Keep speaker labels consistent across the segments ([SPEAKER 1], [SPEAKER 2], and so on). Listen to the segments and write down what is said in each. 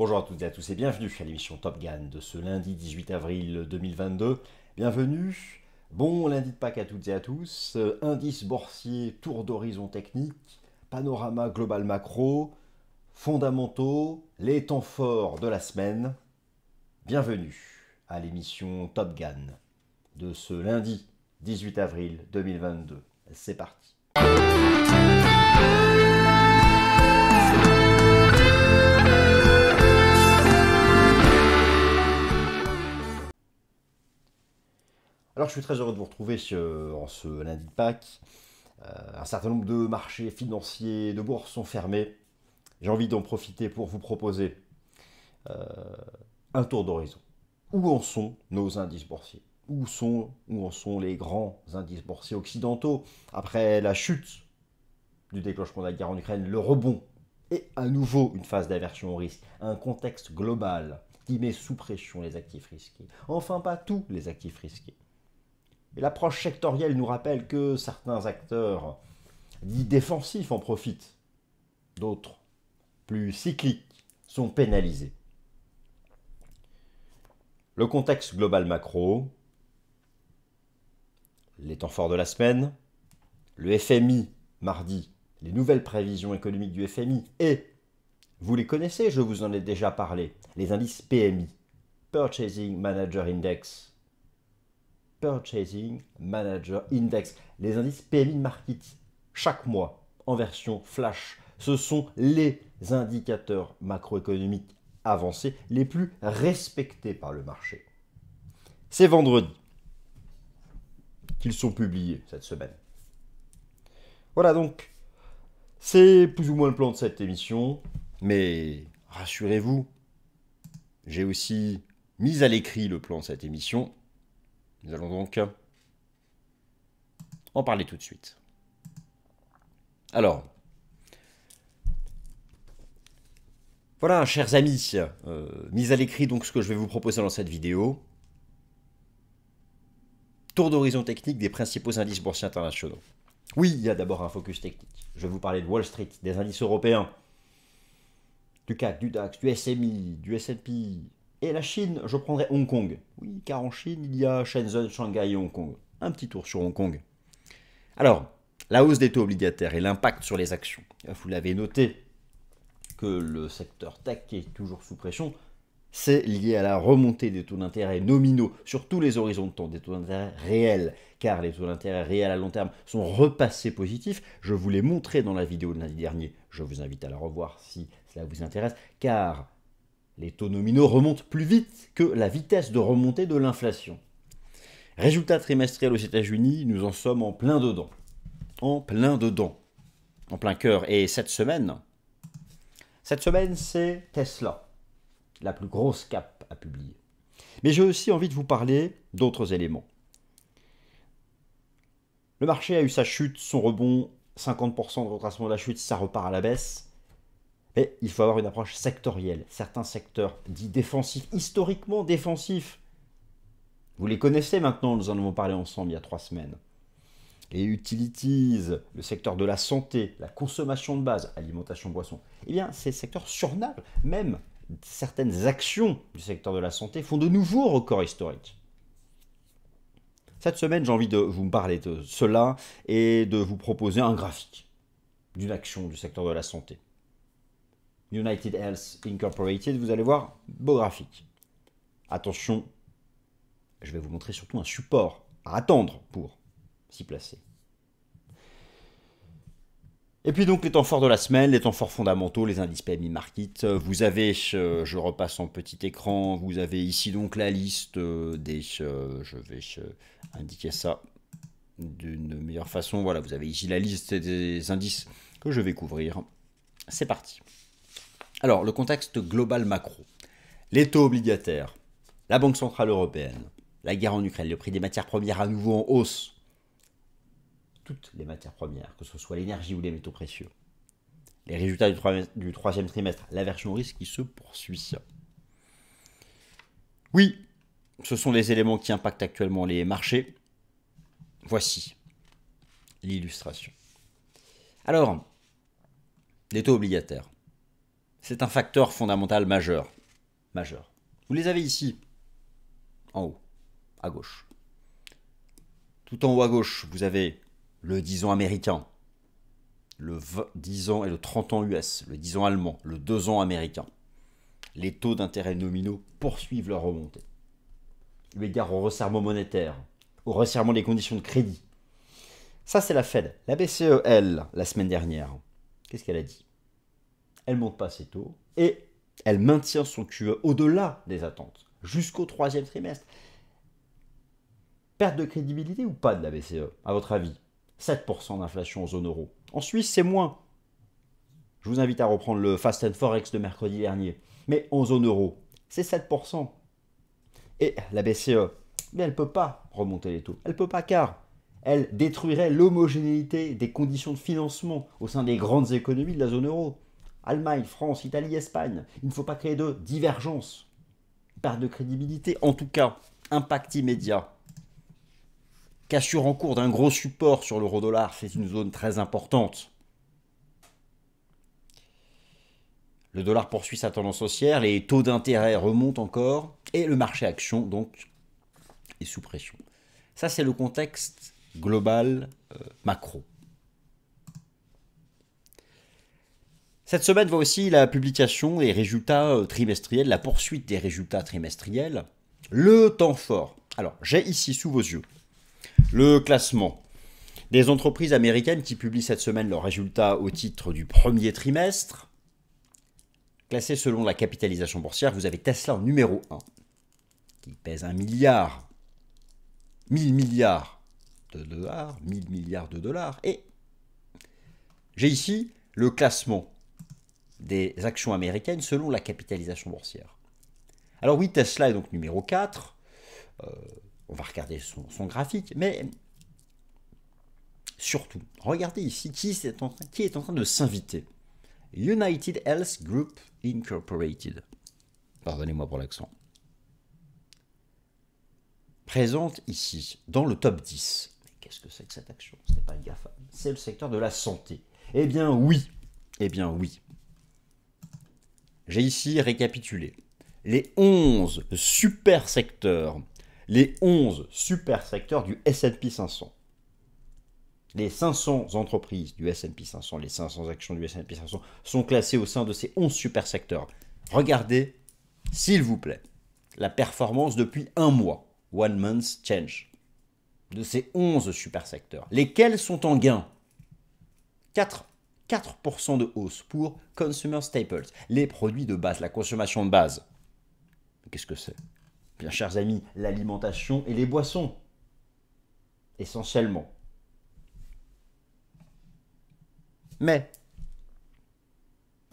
[SPEAKER 1] Bonjour à toutes et à tous et bienvenue à l'émission Top Gun de ce lundi 18 avril 2022. Bienvenue, bon lundi de Pâques à toutes et à tous. Indice boursier, tour d'horizon technique, panorama global macro, fondamentaux, les temps forts de la semaine. Bienvenue à l'émission Top Gun de ce lundi 18 avril 2022. C'est parti. Alors je suis très heureux de vous retrouver en ce lundi de Pâques. Un certain nombre de marchés financiers, de bourses sont fermés. J'ai envie d'en profiter pour vous proposer un tour d'horizon. Où en sont nos indices boursiers? Où en sont les grands indices boursiers occidentaux après la chute du déclenchement de la guerre en Ukraine, le rebond et à nouveau une phase d'aversion au risque, un contexte global qui met sous pression les actifs risqués. Enfin pas tous les actifs risqués. Et l'approche sectorielle nous rappelle que certains acteurs dits défensifs en profitent, d'autres, plus cycliques, sont pénalisés. Le contexte global macro, les temps forts de la semaine, le FMI mardi, les nouvelles prévisions économiques du FMI et, vous les connaissez, je vous en ai déjà parlé, les indices PMI, Purchasing Manager Index, Purchasing Manager Index, les indices PMI Market, chaque mois en version flash. Ce sont les indicateurs macroéconomiques avancés les plus respectés par le marché. C'est vendredi qu'ils sont publiés cette semaine. Voilà donc, c'est plus ou moins le plan de cette émission, mais rassurez-vous, j'ai aussi mis à l'écrit le plan de cette émission. Nous allons donc en parler tout de suite. Alors, voilà, chers amis, mis à l'écrit donc ce que je vais vous proposer dans cette vidéo. Tour d'horizon technique des principaux indices boursiers internationaux. Oui, il y a d'abord un focus technique. Je vais vous parler de Wall Street, des indices européens, du CAC, du DAX, du SMI, du S&P. Et la Chine, je prendrai Hong Kong. Oui, car en Chine, il y a Shenzhen, Shanghai et Hong Kong. Un petit tour sur Hong Kong. Alors, la hausse des taux obligataires et l'impact sur les actions. Vous l'avez noté que le secteur tech est toujours sous pression. C'est lié à la remontée des taux d'intérêt nominaux sur tous les horizons de temps, des taux d'intérêt réels, car les taux d'intérêt réels à long terme sont repassés positifs. Je vous l'ai montré dans la vidéo de lundi dernier. Je vous invite à la revoir si cela vous intéresse, car les taux nominaux remontent plus vite que la vitesse de remontée de l'inflation. Résultat trimestriel aux États-Unis, nous en sommes en plein dedans. En plein dedans. En plein cœur. Et cette semaine, c'est Tesla, la plus grosse cap à publier. Mais j'ai aussi envie de vous parler d'autres éléments. Le marché a eu sa chute, son rebond, 50% de retracement de la chute, ça repart à la baisse. Mais il faut avoir une approche sectorielle. Certains secteurs dits défensifs, historiquement défensifs, vous les connaissez maintenant, nous en avons parlé ensemble il y a 3 semaines. Les utilities, le secteur de la santé, la consommation de base, alimentation, boisson, eh bien ces secteurs surnagent. Même certaines actions du secteur de la santé font de nouveaux records historiques. Cette semaine, j'ai envie de vous parler de cela et de vous proposer un graphique d'une action du secteur de la santé. United Health Incorporated, vous allez voir, beau graphique. Attention, je vais vous montrer surtout un support à attendre pour s'y placer. Et puis donc les temps forts de la semaine, les temps forts fondamentaux, les indices PMI Market. Vous avez, je repasse en petit écran, vous avez ici donc la liste des, je vais indiquer ça d'une meilleure façon. Voilà, vous avez ici la liste des indices que je vais couvrir. C'est parti. Alors, le contexte global macro. Les taux obligataires, la Banque Centrale Européenne, la guerre en Ukraine, le prix des matières premières à nouveau en hausse. Toutes les matières premières, que ce soit l'énergie ou les métaux précieux. Les résultats du troisième trimestre, l'aversion au risque qui se poursuit. Oui, ce sont des éléments qui impactent actuellement les marchés. Voici l'illustration. Alors, les taux obligataires. C'est un facteur fondamental majeur. Majeur. Vous les avez ici, en haut, à gauche. Tout en haut à gauche, vous avez le 10 ans américain, le 10 ans et le 30 ans US, le 10 ans allemand, le 2 ans américain. Les taux d'intérêt nominaux poursuivent leur remontée. Eu égard au resserrement monétaire, au resserrement des conditions de crédit. Ça, c'est la Fed. La BCE, elle, la semaine dernière, qu'est-ce qu'elle a dit? Elle ne monte pas ses taux et elle maintient son QE au-delà des attentes, jusqu'au troisième trimestre. Perte de crédibilité ou pas de la BCE, à votre avis? 7% d'inflation en zone euro. En Suisse, c'est moins. Je vous invite à reprendre le Fast and Forex de mercredi dernier. Mais en zone euro, c'est 7%. Et la BCE, mais elle ne peut pas remonter les taux. Elle ne peut pas car elle détruirait l'homogénéité des conditions de financement au sein des grandes économies de la zone euro. Allemagne, France, Italie, Espagne. Il ne faut pas créer de divergence. Perte de crédibilité, en tout cas, impact immédiat. Cassure en cours d'un gros support sur l'euro-dollar, c'est une zone très importante. Le dollar poursuit sa tendance haussière, les taux d'intérêt remontent encore, et le marché action, donc, est sous pression. Ça, c'est le contexte global macro. Cette semaine voit aussi la publication des résultats trimestriels, la poursuite des résultats trimestriels, le temps fort. Alors, j'ai ici sous vos yeux le classement des entreprises américaines qui publient cette semaine leurs résultats au titre du premier trimestre. Classé selon la capitalisation boursière, vous avez Tesla en numéro 1, qui pèse 1 milliard, 1000 milliards de dollars, 1000 milliards de dollars. Et j'ai ici le classement des actions américaines selon la capitalisation boursière. Alors oui, Tesla est donc numéro 4. On va regarder son graphique, mais surtout, regardez ici qui est en train de s'inviter. United Health Group Incorporated. Pardonnez-moi pour l'accent. Présente ici, dans le top 10. Mais qu'est-ce que c'est que cette action? Ce n'est pas une GAFA. C'est le secteur de la santé. Eh bien oui. Eh bien oui. J'ai ici récapitulé les 11 super secteurs. Les 11 super secteurs du S&P 500. Les 500 entreprises du S&P 500, les 500 actions du S&P 500 sont classées au sein de ces 11 super secteurs. Regardez, s'il vous plaît, la performance depuis un mois, one month change, de ces 11 super secteurs. Lesquels sont en gain? 4% de hausse pour Consumer Staples, les produits de base, la consommation de base. Qu'est-ce que c'est? Bien, chers amis, l'alimentation et les boissons, essentiellement. Mais,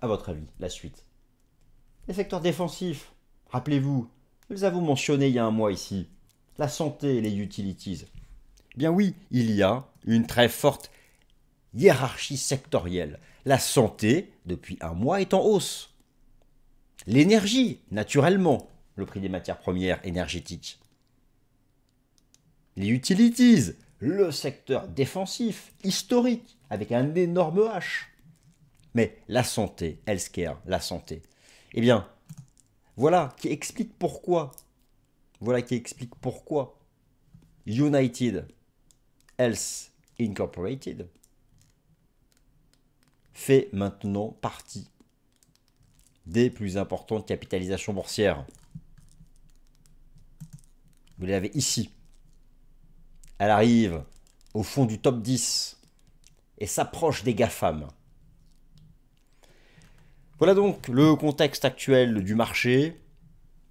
[SPEAKER 1] à votre avis, la suite? Les secteurs défensifs, rappelez-vous, nous les avons mentionnés il y a un mois ici. La santé et les utilities. Eh bien oui, il y a une très forte hiérarchie sectorielle. La santé, depuis un mois, est en hausse. L'énergie, naturellement, le prix des matières premières énergétiques. Les utilities, le secteur défensif, historique, avec un énorme H. Mais la santé, healthcare, la santé, eh bien, voilà qui explique pourquoi. Voilà qui explique pourquoi United Health Incorporated fait maintenant partie des plus importantes capitalisations boursières. Vous l'avez ici. Elle arrive au fond du top 10 et s'approche des GAFAM. Voilà donc le contexte actuel du marché.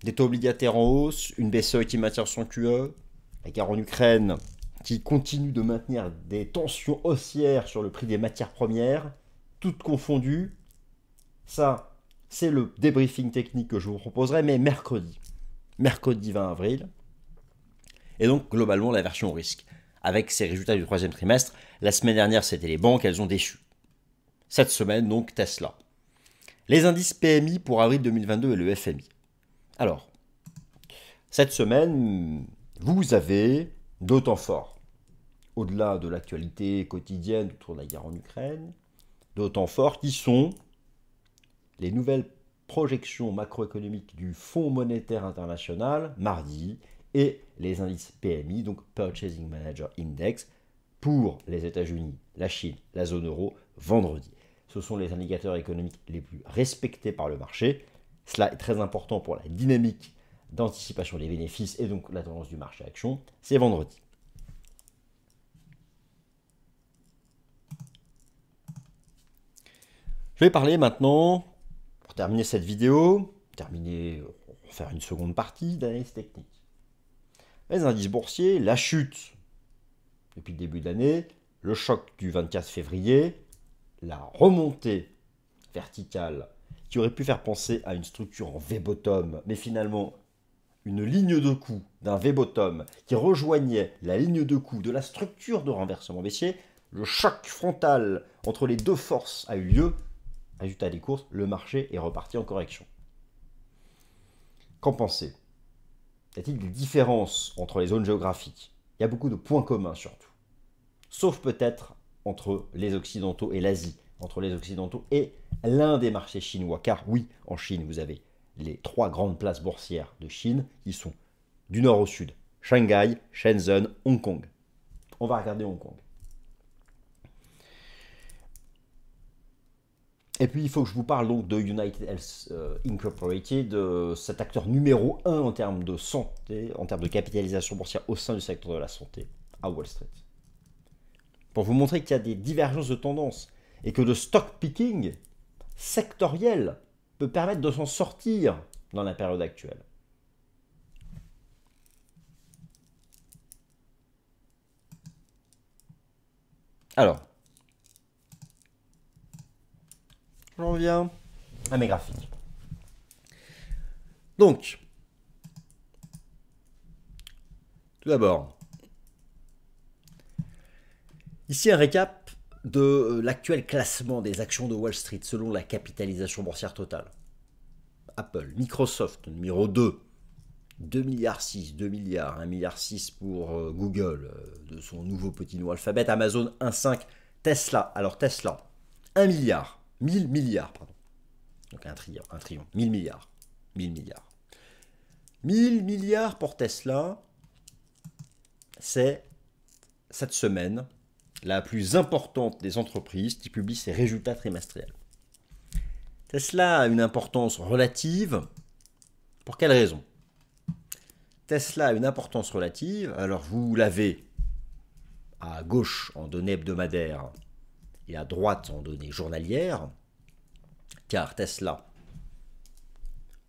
[SPEAKER 1] Des taux obligataires en hausse, une BCE qui maintient son QE, la guerre en Ukraine qui continue de maintenir des tensions haussières sur le prix des matières premières, toutes confondues. Ça, c'est le débriefing technique que je vous proposerai, mais mercredi 20 avril. Et donc, globalement, la version risque. Avec ces résultats du troisième trimestre, la semaine dernière, c'était les banques, elles ont déçu. Cette semaine, donc, Tesla. Les indices PMI pour avril 2022 et le FMI. Alors, cette semaine, vous avez deux temps forts. Au-delà de l'actualité quotidienne autour de la guerre en Ukraine, deux temps forts qui sont les nouvelles projections macroéconomiques du Fonds monétaire international mardi et les indices PMI, donc Purchasing Manager Index, pour les États-Unis, la Chine, la zone euro, vendredi. Ce sont les indicateurs économiques les plus respectés par le marché. Cela est très important pour la dynamique d'anticipation des bénéfices et donc la tendance du marché action. C'est vendredi. Je vais parler maintenant, pour terminer cette vidéo, faire une seconde partie d'analyse technique. Les indices boursiers, la chute depuis le début de l'année, le choc du 24 février, la remontée verticale qui aurait pu faire penser à une structure en V-bottom, mais finalement une ligne de coup d'un V-bottom qui rejoignait la ligne de coup de la structure de renversement baissier, le choc frontal entre les deux forces a eu lieu. Résultat des courses, le marché est reparti en correction. Qu'en pensez? Y a-t-il des différences entre les zones géographiques? Il y a beaucoup de points communs surtout. Sauf peut-être entre les Occidentaux et l'Asie, entre les Occidentaux et l'un des marchés chinois. Car oui, en Chine, vous avez les 3 grandes places boursières de Chine qui sont du nord au sud. Shanghai, Shenzhen, Hong Kong. On va regarder Hong Kong. Et puis, il faut que je vous parle donc de United Health Incorporated, cet acteur numéro 1 en termes de santé, en termes de capitalisation boursière au sein du secteur de la santé à Wall Street. Pour vous montrer qu'il y a des divergences de tendance et que le stock picking sectoriel peut permettre de s'en sortir dans la période actuelle. Alors, j'en viens à mes graphiques. Donc, tout d'abord, ici un récap de l'actuel classement des actions de Wall Street selon la capitalisation boursière totale. Apple, Microsoft, numéro 2, 2 milliards 6, 2 milliards, 1 milliard 6 pour Google, de son nouveau petit nom Alphabet, Amazon 1,5, Tesla, alors Tesla, 1 milliard, 1000 milliards, pardon. Donc un trillion, 1000 milliards, 1000 milliards. 1000 milliards pour Tesla, c'est cette semaine la plus importante des entreprises qui publie ses résultats trimestriels. Tesla a une importance relative. Pour quelle raison? Tesla a une importance relative. Alors vous l'avez à gauche en données hebdomadaires et à droite en données journalières. Car Tesla,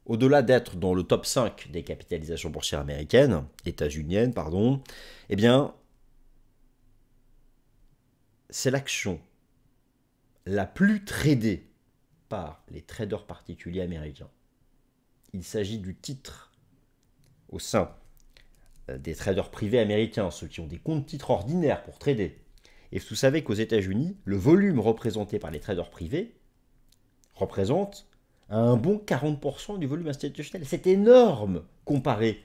[SPEAKER 1] au-delà d'être dans le top 5 des capitalisations boursières américaines, états-uniennes, pardon, eh bien, c'est l'action la plus tradée par les traders particuliers américains. Il s'agit du titre au sein des traders privés américains, ceux qui ont des comptes titres ordinaires pour trader. Et vous savez qu'aux États-Unis, le volume représenté par les traders privés représente un bon 40% du volume institutionnel. C'est énorme comparé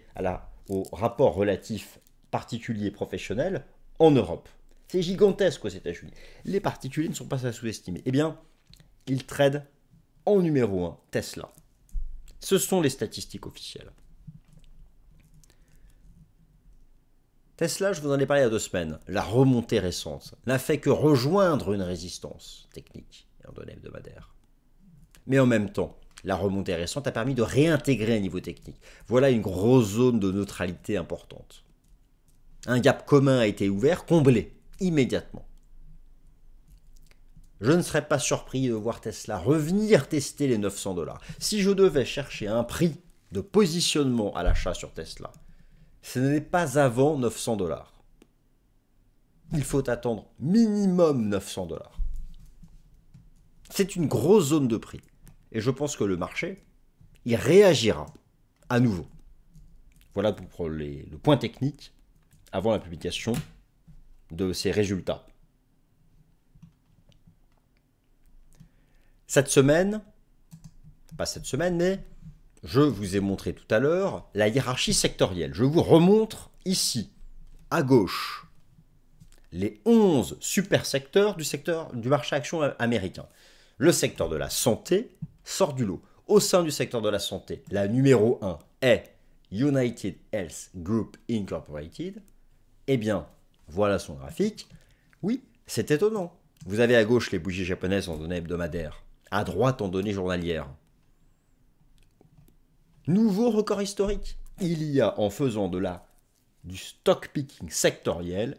[SPEAKER 1] au rapport relatif particulier-professionnel en Europe. C'est gigantesque aux États-Unis. Les particuliers ne sont pas à sous-estimer. Eh bien, ils tradent en numéro 1 Tesla. Ce sont les statistiques officielles. Tesla, je vous en ai parlé il y a 2 semaines, la remontée récente n'a fait que rejoindre une résistance technique et en données hebdomadaires. Mais en même temps, la remontée récente a permis de réintégrer un niveau technique. Voilà une grosse zone de neutralité importante. Un gap commun a été ouvert, comblé immédiatement. Je ne serais pas surpris de voir Tesla revenir tester les 900 $. Si je devais chercher un prix de positionnement à l'achat sur Tesla, ce n'est pas avant 900 $. Il faut attendre minimum 900 $. C'est une grosse zone de prix. Et je pense que le marché, il réagira à nouveau. Voilà pour le point technique avant la publication de ces résultats. Cette semaine, pas cette semaine, mais je vous ai montré tout à l'heure la hiérarchie sectorielle. Je vous remontre ici, à gauche, les 11 super secteurs du marché action américain. Le secteur de la santé sort du lot. au sein du secteur de la santé. La numéro 1 est United Health Group Incorporated. Eh bien, voilà son graphique. Oui, c'est étonnant. Vous avez à gauche les bougies japonaises en données hebdomadaires, à droite en données journalières. Nouveau record historique. Il y a, en faisant du stock picking sectoriel,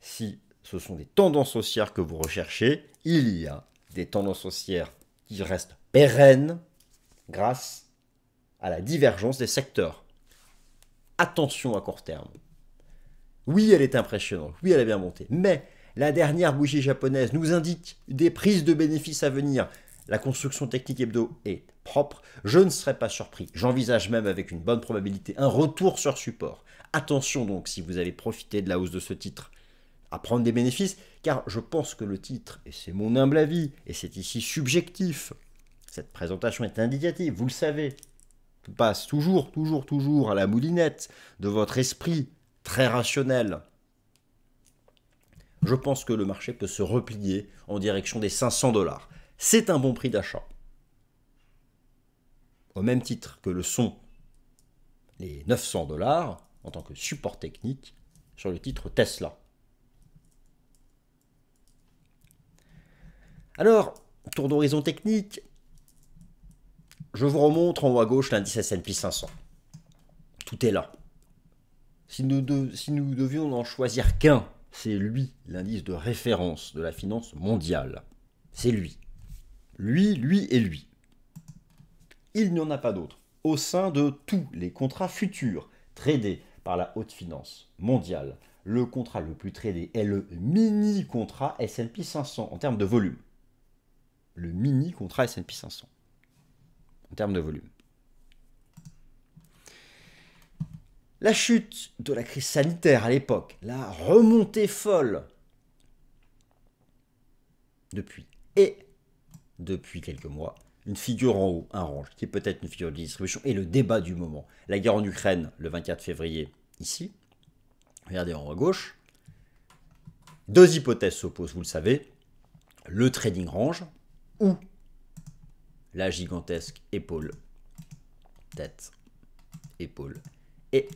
[SPEAKER 1] si ce sont des tendances haussières que vous recherchez, il y a des tendances haussières qui restent pérennes grâce à la divergence des secteurs. Attention à court terme. Oui, elle est impressionnante, oui, elle a bien monté, mais la dernière bougie japonaise nous indique des prises de bénéfices à venir. La construction technique hebdo est propre, je ne serais pas surpris. J'envisage même avec une bonne probabilité un retour sur support. Attention donc, si vous avez profité de la hausse de ce titre, à prendre des bénéfices, car je pense que le titre, et c'est mon humble avis, et c'est ici subjectif, cette présentation est indicative, vous le savez, passe toujours à la moulinette de votre esprit très rationnel. Je pense que le marché peut se replier en direction des 500 $. C'est un bon prix d'achat. Au même titre que le sont les 900 $ en tant que support technique sur le titre Tesla. Alors, tour d'horizon technique, je vous remontre en haut à gauche l'indice S&P 500. Tout est là. Si nous devions n'en choisir qu'un, c'est lui, l'indice de référence de la finance mondiale. C'est lui. Lui et lui. Il n'y en a pas d'autre. Au sein de tous les contrats futurs tradés par la haute finance mondiale, le contrat le plus tradé est le mini-contrat S&P 500 en termes de volume. Le mini-contrat S&P 500 en termes de volume. La chute de la crise sanitaire à l'époque, la remontée folle depuis quelques mois, une figure en haut, un range, qui est peut-être une figure de distribution, et le débat du moment. La guerre en Ukraine, le 24 février, ici. Regardez en haut à gauche. Deux hypothèses s'opposent, vous le savez. Le trading range ou la gigantesque épaule, tête, épaule. Et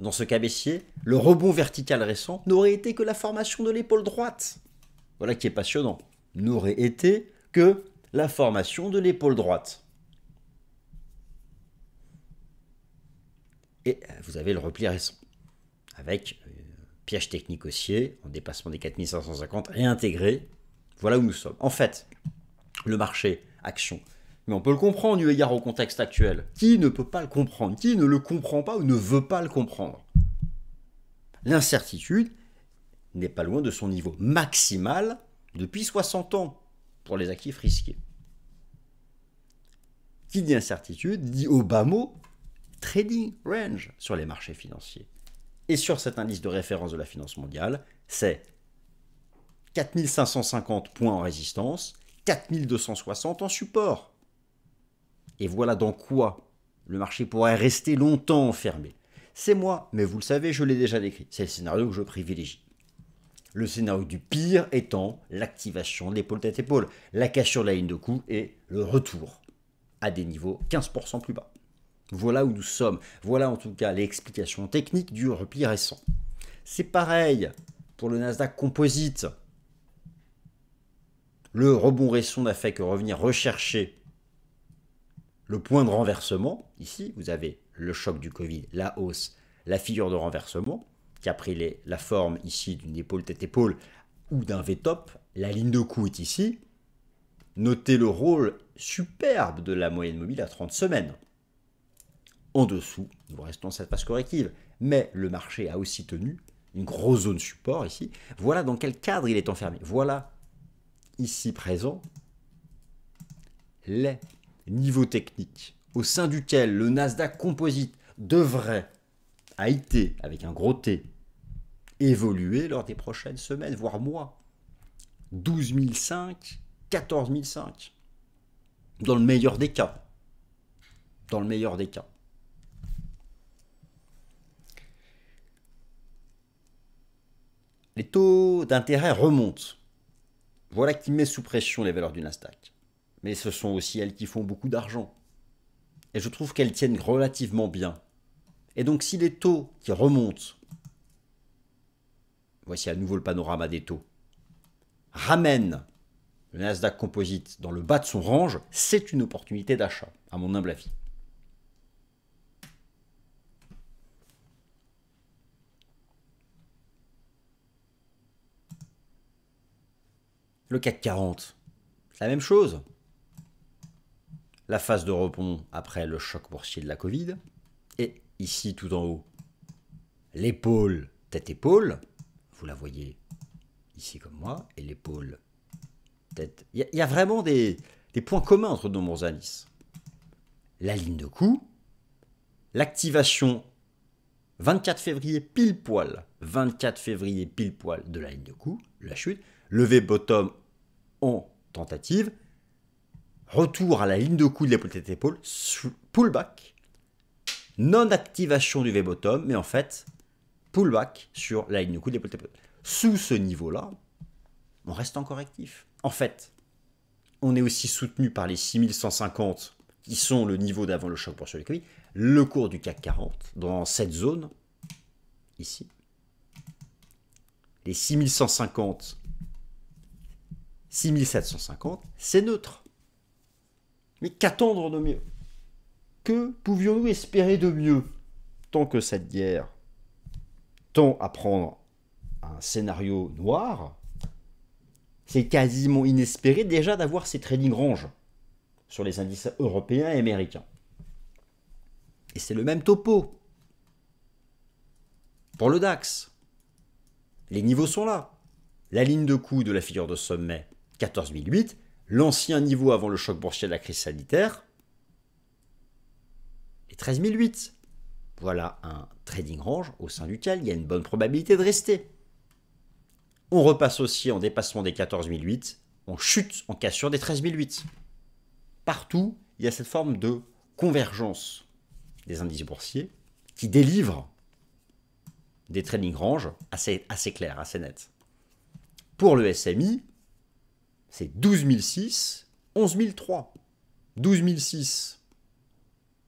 [SPEAKER 1] dans ce cas baissier, le rebond vertical récent n'aurait été que la formation de l'épaule droite. Voilà qui est passionnant. N'aurait été que la formation de l'épaule droite. Et vous avez le repli récent, avec piège technique haussier, en dépassement des 4550, réintégré. Voilà où nous sommes. En fait, le marché, action, mais on peut le comprendre eu égard au contexte actuel. Qui ne peut pas le comprendre? Qui ne le comprend pas ou ne veut pas le comprendre? L'incertitude n'est pas loin de son niveau maximal depuis 60 ans pour les actifs risqués. Qui dit incertitude dit au bas mot trading range sur les marchés financiers. Et sur cet indice de référence de la finance mondiale, c'est 4550 points en résistance, 4260 en support. Et voilà dans quoi le marché pourrait rester longtemps enfermé. C'est moi, mais vous le savez, je l'ai déjà décrit. C'est le scénario que je privilégie. Le scénario du pire étant l'activation de l'épaule tête-épaule, la cassure de la ligne de coup et le retour à des niveaux 15% plus bas. Voilà où nous sommes. Voilà en tout cas l'explication technique du repli récent. C'est pareil pour le Nasdaq Composite. Le rebond récent n'a fait que revenir rechercher le point de renversement. Ici, vous avez le choc du Covid, la hausse, la figure de renversement, qui a pris la forme ici d'une épaule tête-épaule ou d'un V-top. La ligne de coup est ici. Notez le rôle superbe de la moyenne mobile à 30 semaines. En dessous, nous restons à cette phase corrective. Mais le marché a aussi tenu une grosse zone support ici. Voilà dans quel cadre il est enfermé. Voilà, ici présent, les niveaux techniques au sein duquel le Nasdaq Composite devrait, a été, avec un gros T, évoluer lors des prochaines semaines, voire mois. 12 500, 14 500. Dans le meilleur des cas. Dans le meilleur des cas. Les taux d'intérêt remontent. Voilà qui met sous pression les valeurs du Nasdaq. mais ce sont aussi elles qui font beaucoup d'argent. Et je trouve qu'elles tiennent relativement bien. Et donc si les taux qui remontent, voici à nouveau le panorama des taux, ramènent le Nasdaq Composite dans le bas de son range, c'est une opportunité d'achat, à mon humble avis. Le CAC 40, c'est la même chose. La phase de rebond après le choc boursier de la Covid. Et ici, tout en haut, l'épaule tête-épaule. Vous la voyez ici comme moi. Et l'épaule tête. Il y a vraiment des points communs entre nos bons indices. La ligne de coup. L'activation 24 février pile poil. 24 février pile poil de la ligne de coup. La chute. Levé bottom en tentative. Retour à la ligne de coup de l'épaule tête-épaule. Pullback. Non-activation du V-bottom, mais en fait, pullback sur la ligne de coup de l'épaule tête-épaule. Sous ce niveau-là, on reste encore actif. En fait, on est aussi soutenu par les 6150 qui sont le niveau d'avant le choc boursier de Covid, le cours du CAC 40 dans cette zone, ici. Les 6150, 6750, c'est neutre. Mais qu'attendre de mieux? Que pouvions-nous espérer de mieux? Tant que cette guerre tend à prendre un scénario noir, c'est quasiment inespéré déjà d'avoir ces trading ranges sur les indices européens et américains. Et c'est le même topo pour le DAX. Les niveaux sont là. La ligne de coup de la figure de sommet, 14 008, l'ancien niveau avant le choc boursier de la crise sanitaire, et 13 008. Voilà un trading range au sein duquel il y a une bonne probabilité de rester. On repasse aussi en dépassement des 14 008, on chute en cassure des 13 008. Partout, il y a cette forme de convergence des indices boursiers qui délivrent des trading ranges assez clairs, assez nets. Pour le SMI, c'est 12 006, 11 003. 12 006,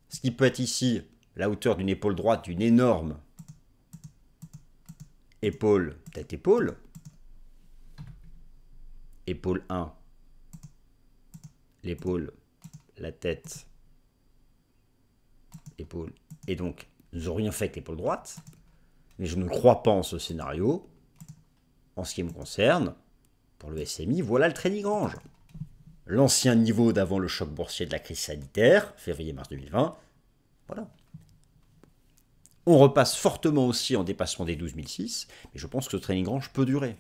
[SPEAKER 1] ce qui peut être ici la hauteur d'une épaule droite d'une énorme épaule, tête-épaule. Épaule 1, l'épaule, la tête, épaule. Et donc, nous aurions fait avec l'épaule droite, mais je ne crois pas en ce scénario. En ce qui me concerne, pour le SMI, voilà le trading range. L'ancien niveau d'avant le choc boursier de la crise sanitaire, février-mars 2020, voilà. On repasse fortement aussi en dépassement des 12 006, mais je pense que ce trading range peut durer.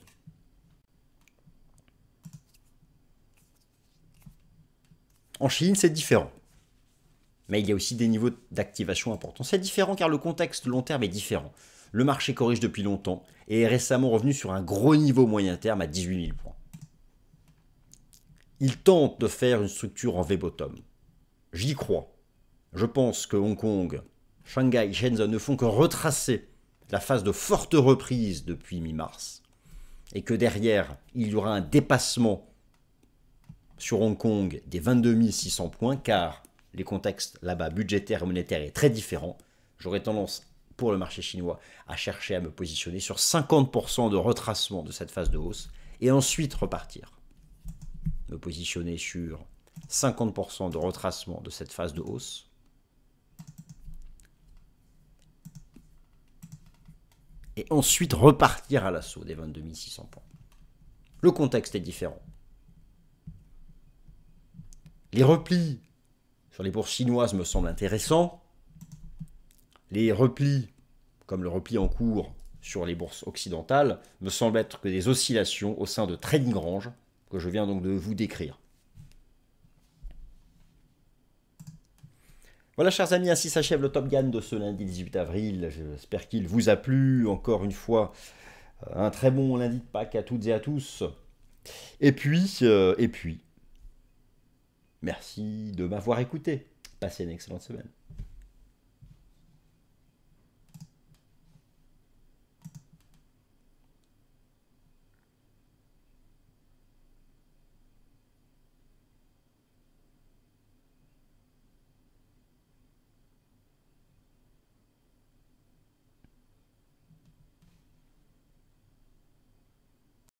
[SPEAKER 1] En Chine, c'est différent. Mais il y a aussi des niveaux d'activation importants. C'est différent car le contexte long terme est différent. Le marché corrige depuis longtemps et est récemment revenu sur un gros niveau moyen terme à 18 000 points. Il tente de faire une structure en V-bottom. J'y crois. Je pense que Hong Kong, Shanghai, Shenzhen ne font que retracer la phase de forte reprise depuis mi-mars. Et que derrière, il y aura un dépassement sur Hong Kong des 22 600 points, car les contextes là-bas budgétaires et monétaires est très différent. J'aurais tendance, pour le marché chinois, à chercher à me positionner sur 50% de retracement de cette phase de hausse, et ensuite repartir. Me positionner sur 50% de retracement de cette phase de hausse, et ensuite repartir à l'assaut des 22 600 points. Le contexte est différent. Les replis sur les bourses chinoises me semblent intéressants. Les replis, comme le repli en cours sur les bourses occidentales, me semblent être que des oscillations au sein de trading range que je viens donc de vous décrire. Voilà, chers amis, ainsi s'achève le Top Gun de ce lundi 18 avril. J'espère qu'il vous a plu. Encore une fois, un très bon lundi de Pâques à toutes et à tous. Et puis, merci de m'avoir écouté. Passez une excellente semaine.